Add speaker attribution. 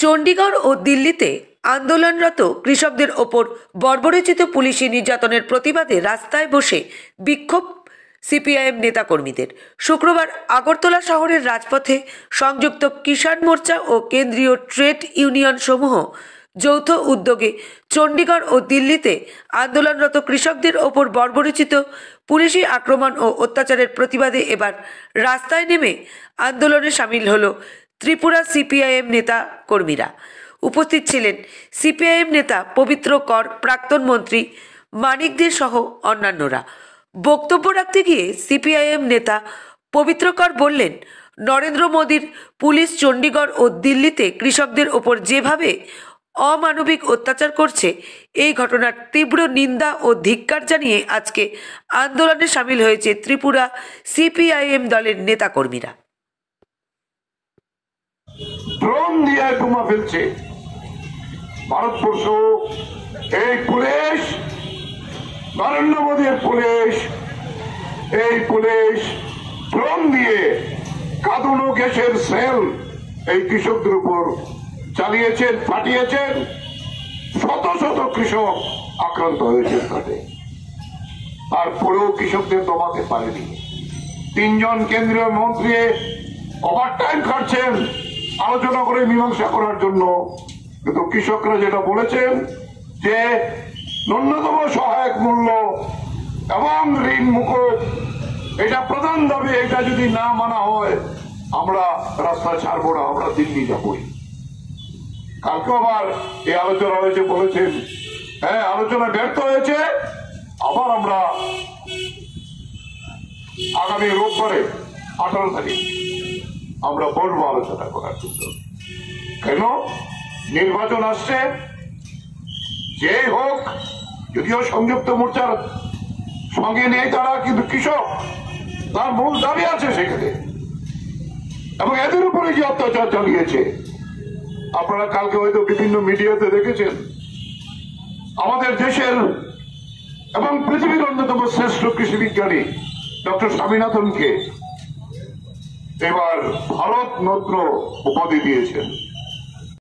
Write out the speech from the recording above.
Speaker 1: চণ্ডীগড় ও দিল্লিতে আন্দোলনরত কৃষকদের ওপর বর্বরোচিত পুলিশি নির্যাতনের প্রতিবাদে রাস্তায় বসে বিক্ষোভ সিপিআইএম নেতাকর্মীদের। শুক্রবার আগরতলা শহরের রাজপথে সংযুক্ত কিষাণ মোর্চা ও কেন্দ্রীয় ট্রেড ইউনিয়ন সমূহ যৌথ উদ্যোগে চণ্ডীগড় ও দিল্লিতে আন্দোলনরত কৃষকদের ওপর বর্বরোচিত পুলিশি আক্রমণ ও অত্যাচারের প্রতিবাদে এবার রাস্তায় নেমে আন্দোলনে সামিল হল ত্রিপুরা সিপিআইএম নেতা কর্মীরা। উপস্থিত ছিলেন সিপিআইএম নেতা পবিত্র কর, প্রাক্তন মন্ত্রী মানিক দে সহ অন্যান্যরা। বক্তব্য রাখতে গিয়ে সিপিআইএম নেতা পবিত্র কর বললেন, নরেন্দ্র মোদীর পুলিশ চণ্ডীগড় ও দিল্লিতে কৃষকদের ওপর যেভাবে অমানবিক অত্যাচার করছে, এই ঘটনার তীব্র নিন্দা ও ধিক্কার জানিয়ে আজকে আন্দোলনে সামিল হয়েছে ত্রিপুরা সিপিআইএম দলের নেতাকর্মীরা।
Speaker 2: ড্রোন দিয়ে বোমা ফেলছে ভারতবর্ষ, এই পুলিশ, নরেন্দ্র মোদীর পুলিশ, এই পুলিশ ড্রোন দিয়ে কাঁদুনো গ্যাসের সেল এই কৃষকদের উপর চালিয়েছেন, ফাটিয়েছেন। শত শত কৃষক আক্রান্ত হয়েছে তাতে, তারপরেও কৃষকদের দমাতে পারেনি। 3 জন কেন্দ্রীয় মন্ত্রী ওভারটাইম খাটছেন আলোচনা করে মীমাংসা করার জন্য, কিন্তু কৃষকরা যেটা বলেছেন যে ন্যূনতম সহায়ক মূল্য এবং ঋণ মুকুব এটা প্রধান দাবি, এটা যদি না মানা হয় আমরা রাস্তা ছাড়বো না, আমরা দিল্লি যাবই। কালকে আবার এই আলোচনা হয়েছে, বলেছেন হ্যাঁ আলোচনা ব্যর্থ হয়েছে, আবার আমরা আগামী রোববারে 18 তারিখ আমরা বলবো আলোচনা করার জন্য। কেন? নির্বাচন আসছে, যে হোক, যদিও সংযুক্ত মোর্চার সঙ্গে নেই তারা, কিন্তু কৃষক তার মূল দাবি আছে সেখানে, এবং এদের উপরে যে অত্যাচার চালিয়েছে আপনারা কালকে হয়তো বিভিন্ন মিডিয়াতে দেখেছেন। আমাদের দেশের এবং পৃথিবীর অন্যতম শ্রেষ্ঠ কৃষি বিজ্ঞানী ডক্টর স্বামীনাথনকে এবার ভারত রত্ন উপাধি দিয়েছেন।